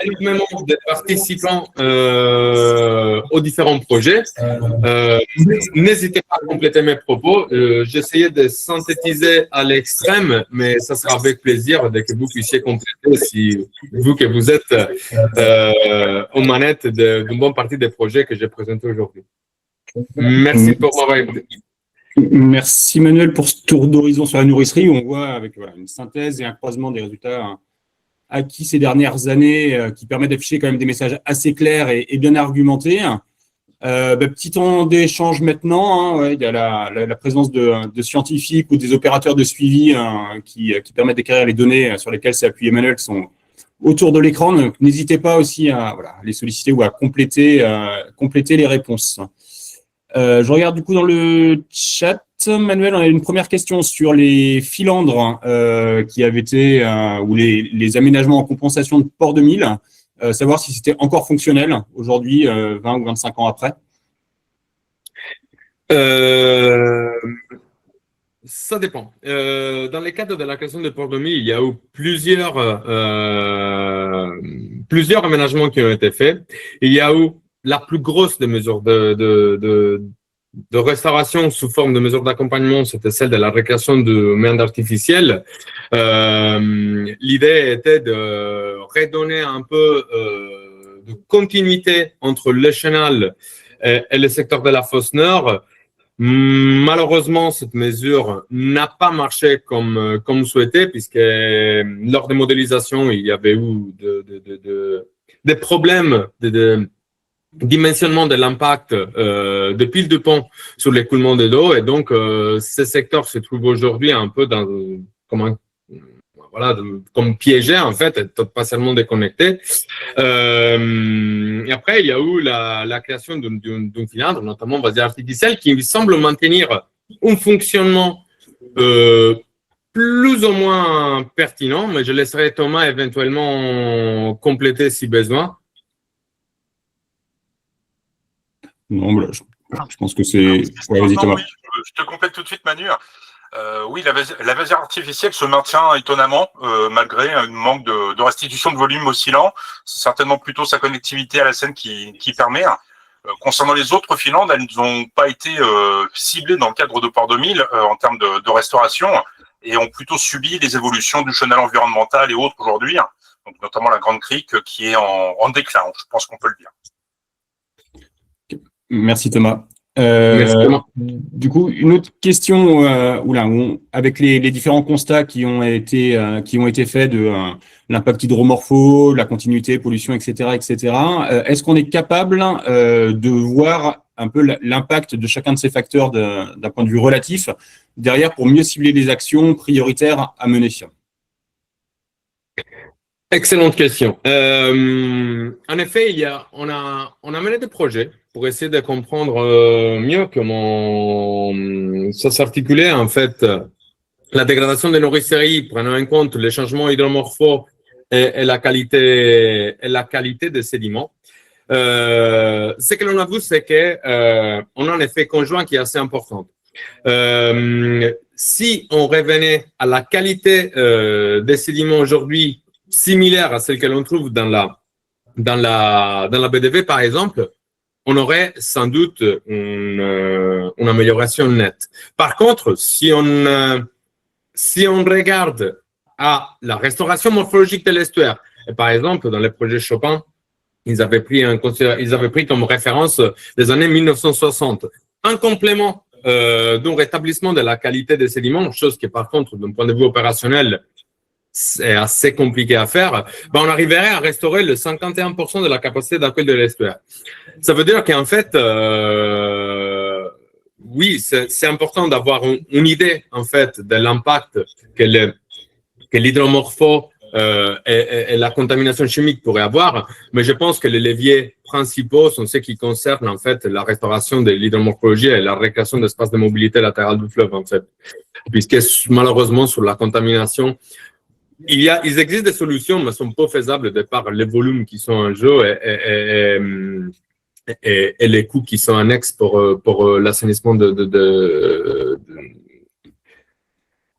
énormément de participants aux différents projets. N'hésitez pas à compléter mes propos. J'essayais de synthétiser à l'extrême, mais ça sera avec plaisir dès que vous puissiez compléter, si vous que vous êtes aux manettes d'une bonne partie des projets que j'ai présentés aujourd'hui. Merci pour m'avoir écouté. Merci Manuel pour ce tour d'horizon sur la nourricerie où on voit avec une synthèse et un croisement des résultats acquis ces dernières années qui permet d'afficher quand même des messages assez clairs et bien argumentés. Petit temps d'échange maintenant, il y a la présence de scientifiques ou des opérateurs de suivi qui permettent d'acquérir les données sur lesquelles s'est appuyé Manuel qui sont autour de l'écran. Donc n'hésitez pas aussi à les solliciter ou à compléter les réponses. Je regarde du coup dans le chat, Manuel, on a une première question sur les filandres qui avaient été, ou les aménagements en compensation de Port-de-Mille, savoir si c'était encore fonctionnel aujourd'hui, 20 ou 25 ans après. Ça dépend. Dans le cadre de la création de Port-de-Mille, il y a eu plusieurs aménagements qui ont été faits. Il y a eu la plus grosse des mesures de restauration sous forme de mesures d'accompagnement, c'était celle de la récréation de méandres artificiels. L'idée était de redonner un peu de continuité entre le chenal et le secteur de la fosse nord. Malheureusement, cette mesure n'a pas marché comme souhaité, puisque lors des modélisations, il y avait eu des problèmes de dimensionnement de l'impact de piles de pont sur l'écoulement de l'eau, et donc ce secteur se trouve aujourd'hui un peu comme piégé en fait, pas seulement déconnecté. Et après il y a eu la création d'un filandre, notamment basé artificiel, qui semble maintenir un fonctionnement plus ou moins pertinent, mais je laisserai Thomas éventuellement compléter si besoin. Non, je pense que c'est... Ouais, vas-y, Thomas. Oui, je te complète tout de suite, Manu. Oui, la vasure artificielle se maintient étonnamment, malgré un manque de restitution de volume oscillant. C'est certainement plutôt sa connectivité à la Seine qui permet. Concernant les autres filandres, elles n'ont pas été ciblées dans le cadre de Port-de-Mille en termes de restauration et ont plutôt subi les évolutions du chenal environnemental et autres aujourd'hui, donc notamment la Grande Crique qui est en déclin, je pense qu'on peut le dire. Merci Thomas. Merci, Thomas. Du coup, une autre question, avec les différents constats qui ont été faits de l'impact hydromorpho, la continuité, pollution, etc., est-ce qu'on est capable de voir un peu l'impact de chacun de ces facteurs d'un point de vue relatif derrière pour mieux cibler les actions prioritaires à mener? Excellente question. En effet, on a mené des projets pour essayer de comprendre mieux comment ça s'articulait en fait la dégradation des nourriceries, prenant en compte les changements hydromorphaux et la qualité des sédiments. Ce que l'on a vu, c'est que on a un effet conjoint qui est assez important. Si on revenait à la qualité des sédiments aujourd'hui similaire à celle que l'on trouve dans la BDV, par exemple, on aurait sans doute une amélioration nette. Par contre, si on si on regarde à la restauration morphologique de l'estuaire, et par exemple, dans les projets Chopin, ils avaient pris comme référence les années 1960. Un complément d'un rétablissement de la qualité des sédiments, chose qui, par contre, d'un point de vue opérationnel, c'est assez compliqué à faire, ben on arriverait à restaurer le 51% de la capacité d'accueil de l'estuaire. Ça veut dire qu'en fait, oui, c'est important d'avoir une idée, en fait, de l'impact que l'hydromorpho et la contamination chimique pourraient avoir, mais je pense que les leviers principaux sont ceux qui concernent, en fait, la restauration de l'hydromorphologie et la récréation d'espaces de mobilité latérale du fleuve, en fait. Puisque, malheureusement, sur la contamination, il existe des solutions, mais elles sont pas faisables de par les volumes qui sont en jeu et les coûts qui sont annexes pour l'assainissement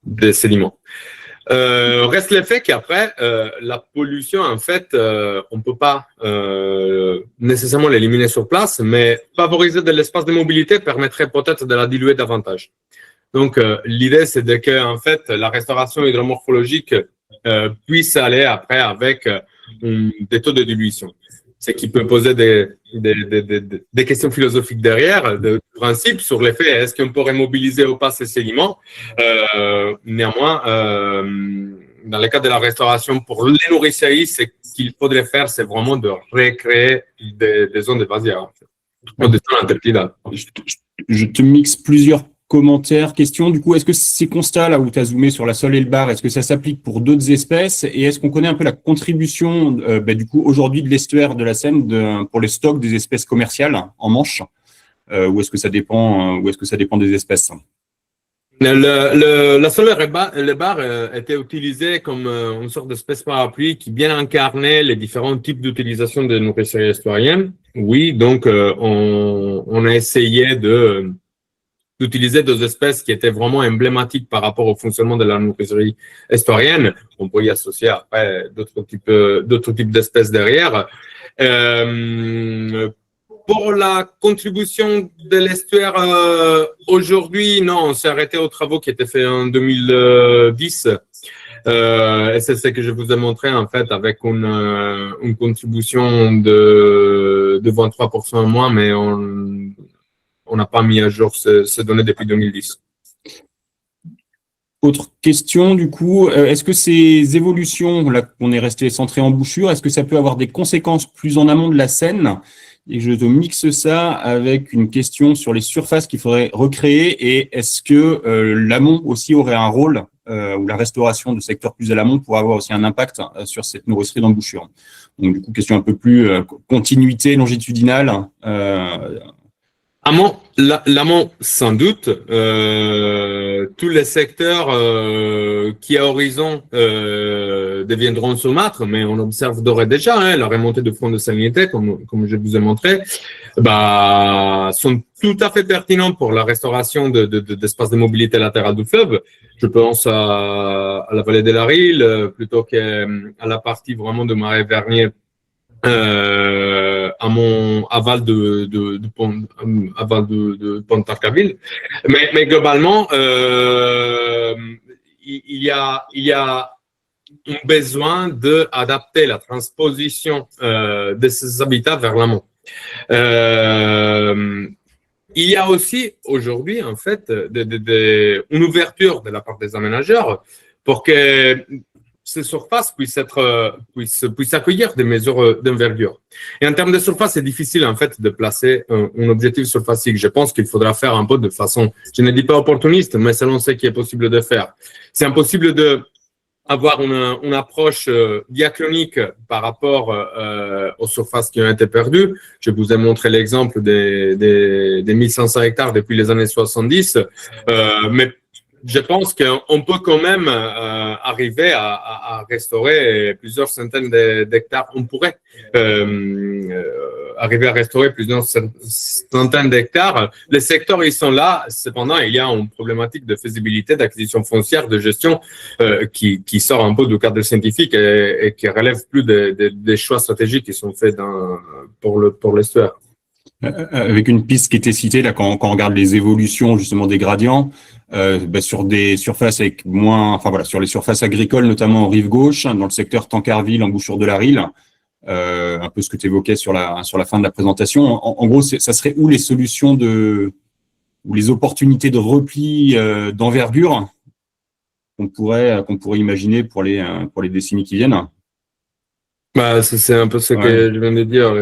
des sédiments. Reste le fait qu'après, la pollution, en fait, on peut pas nécessairement l'éliminer sur place, mais favoriser de l'espace de mobilité permettrait peut-être de la diluer davantage. Donc, l'idée, c'est que, en fait, la restauration hydromorphologique puisse aller après avec des taux de dilution. C'est qui peut poser des questions philosophiques derrière, de principe sur l'effet est-ce qu'on pourrait mobiliser ou pas ces sédiments. Néanmoins, dans le cas de la restauration pour les nourriciers, ce qu'il faudrait faire, c'est vraiment de recréer des zones de vasières, des zones intertidales. Je te mixe plusieurs commentaires, questions. Du coup, est-ce que ces constats là où tu as zoomé sur la sole et le bar, est-ce que ça s'applique pour d'autres espèces et est-ce qu'on connaît un peu la contribution du coup aujourd'hui de l'estuaire de la Seine pour les stocks des espèces commerciales en Manche ou est-ce que ça dépend des espèces? La sole et le bar étaient utilisés comme une sorte d'espèce parapluie qui bien incarnait les différents types d'utilisation des nourrisseurs estuariennes. Oui, donc on a essayé d'utiliser des espèces qui étaient vraiment emblématiques par rapport au fonctionnement de la nourricerie estuarienne. On peut y associer après d'autres types d'espèces derrière. Pour la contribution de l'estuaire aujourd'hui, non, on s'est arrêté aux travaux qui étaient faits en 2010. Et c'est ce que je vous ai montré en fait avec une contribution de 23% en moins, mais on n'a pas mis à jour ces données depuis 2010. Autre question, du coup, est-ce que ces évolutions, là, qu'on est resté centré en bouchure, est-ce que ça peut avoir des conséquences plus en amont de la Seine? Et je te mixe ça avec une question sur les surfaces qu'il faudrait recréer et est-ce que l'amont aussi aurait un rôle ou la restauration de secteurs plus à l'amont pourrait avoir aussi un impact sur cette nourricerie d'embouchure. Donc, du coup, question un peu plus continuité longitudinale. L'amont, sans doute. Tous les secteurs qui à horizon deviendront saumâtres, mais on observe d'ores et déjà la remontée de fonds de salinité, comme je vous ai montré, sont tout à fait pertinents pour la restauration d'espaces de mobilité latérale du fleuve. Je pense à la vallée de la Rille plutôt qu'à la partie vraiment de Marais Vernier. À mon aval de Pontarcabil, mais globalement il y a un besoin d'adapter la transposition de ces habitats vers l'amont. Il y a aussi aujourd'hui en fait une ouverture de la part des aménageurs pour que ces surfaces puissent accueillir des mesures d'envergure. Et en termes de surface, c'est difficile en fait de placer un objectif surfacique. Je pense qu'il faudra faire un peu de façon, je ne dis pas opportuniste, mais selon ce qui est possible de faire. C'est impossible d'avoir une approche diachronique par rapport aux surfaces qui ont été perdues. Je vous ai montré l'exemple des 1500 hectares depuis les années 70, mais je pense qu'on peut quand même arriver à restaurer plusieurs centaines d'hectares. On pourrait arriver à restaurer plusieurs centaines d'hectares. Les secteurs, ils sont là. Cependant, il y a une problématique de faisabilité, d'acquisition foncière, de gestion qui sort un peu du cadre scientifique et qui relève plus des choix stratégiques qui sont faits pour l'estuaire. Avec une piste qui était citée là quand on regarde les évolutions justement des gradients sur des surfaces avec moins, enfin voilà, sur les surfaces agricoles notamment en rive gauche, dans le secteur Tancarville, embouchure de la Rille, un peu ce que tu évoquais sur la fin de la présentation. En gros, ça serait où les solutions ou les opportunités de repli d'envergure qu'on pourrait imaginer pour les décennies qui viennent. Bah, c'est un peu ce que je viens de dire.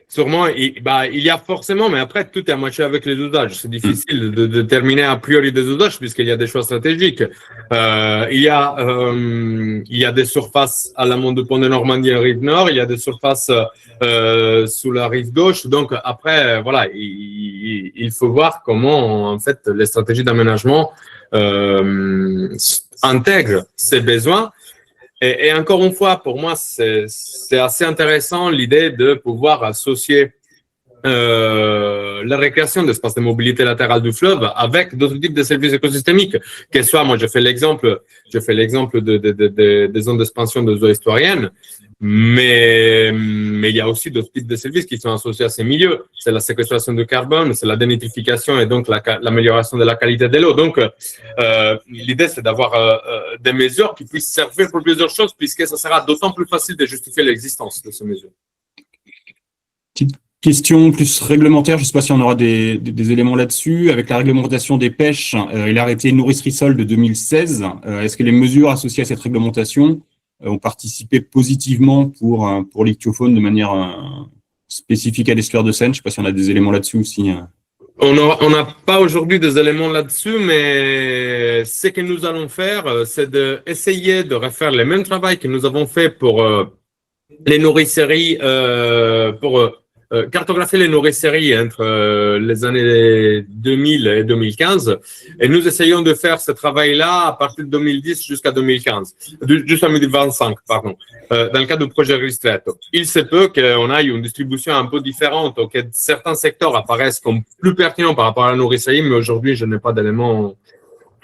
Sûrement, il y a forcément, mais après, tout est à moitié avec les usages. C'est difficile de déterminer a priori des usages puisqu'il y a des choix stratégiques. Il y a des surfaces à l'amont du pont de Normandie en rive nord, il y a des surfaces sous la rive gauche. Donc, après, voilà, il faut voir comment, en fait, les stratégies d'aménagement intègrent ces besoins. Et encore une fois, pour moi, c'est assez intéressant l'idée de pouvoir associer la récréation d'espaces de mobilité latérale du fleuve avec d'autres types de services écosystémiques. Qu'elle soit, moi, je fais l'exemple des zones d'expansion de zones historiennes, mais il y a aussi d'autres types de services qui sont associés à ces milieux. C'est la séquestration de carbone, c'est la dénitrification et donc l'amélioration de la qualité de l'eau. Donc, l'idée, c'est d'avoir des mesures qui puissent servir pour plusieurs choses, puisque ça sera d'autant plus facile de justifier l'existence de ces mesures. Question plus réglementaire, je ne sais pas si on aura des éléments là-dessus. Avec la réglementation des pêches et l'arrêté nourricerie-sol de 2016, est-ce que les mesures associées à cette réglementation ont participé positivement pour l'ichtyofaune de manière spécifique à l'estuaire de Seine? Je ne sais pas si on a des éléments là-dessus aussi. On n'a pas aujourd'hui des éléments là-dessus, mais ce que nous allons faire, c'est d'essayer de refaire le même travail que nous avons fait pour les nourriceries, pour cartographier les nourriceries entre les années 2000 et 2015. Et nous essayons de faire ce travail-là à partir de 2010 jusqu'à 2025, pardon, dans le cadre du projet Ristretto. Il se peut qu'on ait une distribution un peu différente, que certains secteurs apparaissent comme plus pertinents par rapport à la nourricerie, mais aujourd'hui, je n'ai pas d'éléments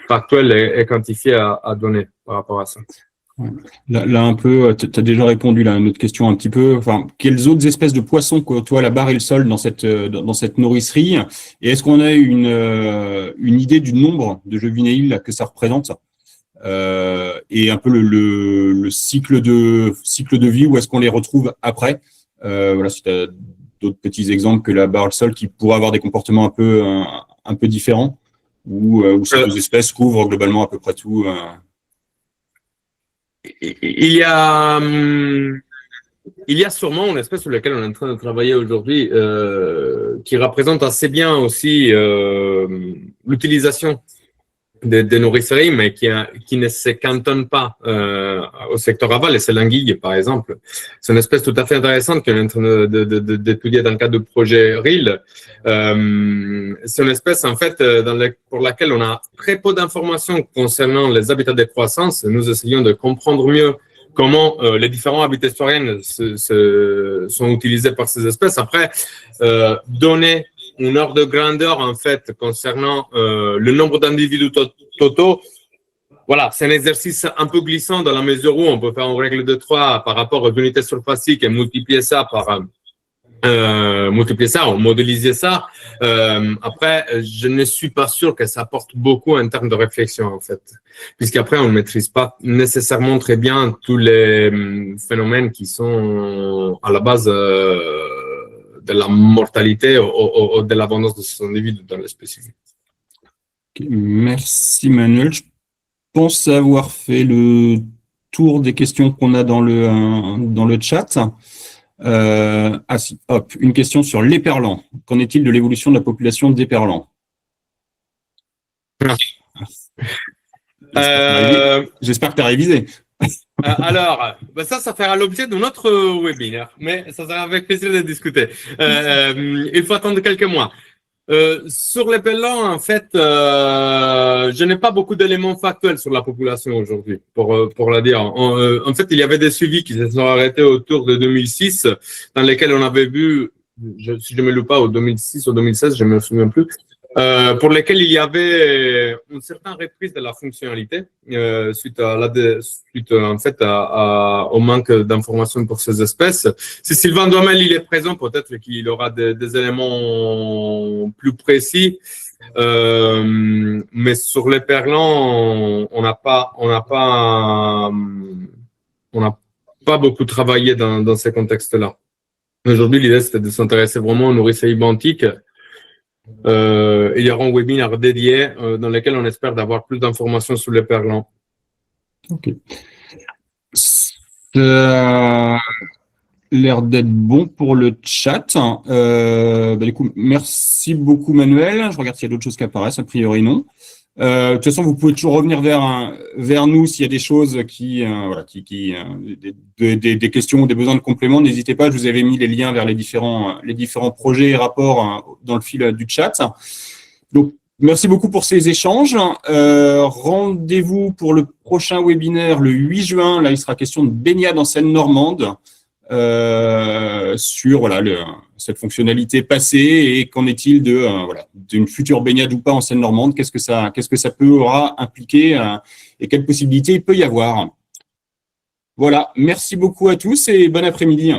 factuels et quantifiés à donner par rapport à ça. Là un peu, tu as déjà répondu là, à une autre question un petit peu. Enfin, quelles autres espèces de poissons côtoient la barre et le sol dans cette nourricerie? Et est-ce qu'on a une idée du nombre de juvéniles que ça représente? Et un peu le cycle de vie, où est-ce qu'on les retrouve après? Voilà, si tu as d'autres petits exemples que la barre et le sol qui pourraient avoir des comportements un peu différents, ou ces deux espèces couvrent globalement à peu près tout. Il y a sûrement une espèce sur laquelle on est en train de travailler aujourd'hui qui représente assez bien aussi l'utilisation des nourriceries, mais qui ne se cantonne pas au secteur aval, et c'est l'anguille, par exemple. C'est une espèce tout à fait intéressante qu'on est en train d'étudier dans le cadre du projet RIL. C'est une espèce, en fait, pour laquelle on a très peu d'informations concernant les habitats de croissance. Nous essayons de comprendre mieux comment les différents habitats historiens sont utilisés par ces espèces. Après, donner une ordre de grandeur, en fait, concernant le nombre d'individus totaux. Voilà, c'est un exercice un peu glissant dans la mesure où on peut faire une règle de 3 par rapport aux unités surfaciques et multiplier ça ou modéliser ça. Après, je ne suis pas sûr que ça apporte beaucoup en termes de réflexion, en fait, puisqu'après, on ne maîtrise pas nécessairement très bien tous les phénomènes qui sont à la base de la mortalité ou de l'abondance de ces individus dans le spécifique. Merci Manuel. Je pense avoir fait le tour des questions qu'on a dans le chat. Une question sur l'éperlan. Qu'en est-il de l'évolution de la population d'éperlan? J'espère que tu as révisé. Alors, ça fera l'objet d'un autre webinaire, mais ça sera avec plaisir de discuter. Il faut attendre quelques mois. Sur les pellants, en fait, je n'ai pas beaucoup d'éléments factuels sur la population aujourd'hui, pour la dire. En fait, il y avait des suivis qui se sont arrêtés autour de 2006, dans lesquels on avait vu, si je ne me loupe pas, au 2006 ou 2016, je ne me souviens plus, pour lesquels il y avait une certaine reprise de la fonctionnalité suite en fait au manque d'informations pour ces espèces. Si Sylvain Duhamel il est présent, peut-être qu'il aura des éléments plus précis. Mais sur les perlants, on n'a pas beaucoup travaillé dans ces contextes-là. Aujourd'hui, l'idée c'était de s'intéresser vraiment aux nourrisseurs ibanthiques. Il y aura un webinaire dédié dans lequel on espère d'avoir plus d'informations sur les perlants. Ok. Ça a l'air d'être bon pour le chat. Du coup, merci beaucoup Manuel. Je regarde s'il y a d'autres choses qui apparaissent. A priori, non. De toute façon, vous pouvez toujours revenir vers nous s'il y a des choses des questions ou des besoins de compléments. N'hésitez pas. Je vous avais mis les liens vers les différents projets et rapports dans le fil du chat. Donc, merci beaucoup pour ces échanges. Rendez-vous pour le prochain webinaire le 8 juin. Là, il sera question de baignade en Seine-Normande. Sur cette fonctionnalité passée et qu'en est-il d'une future baignade ou pas en Seine-Normande, qu'est-ce que ça aura impliqué et quelles possibilités il peut y avoir. Voilà, merci beaucoup à tous et bon après-midi.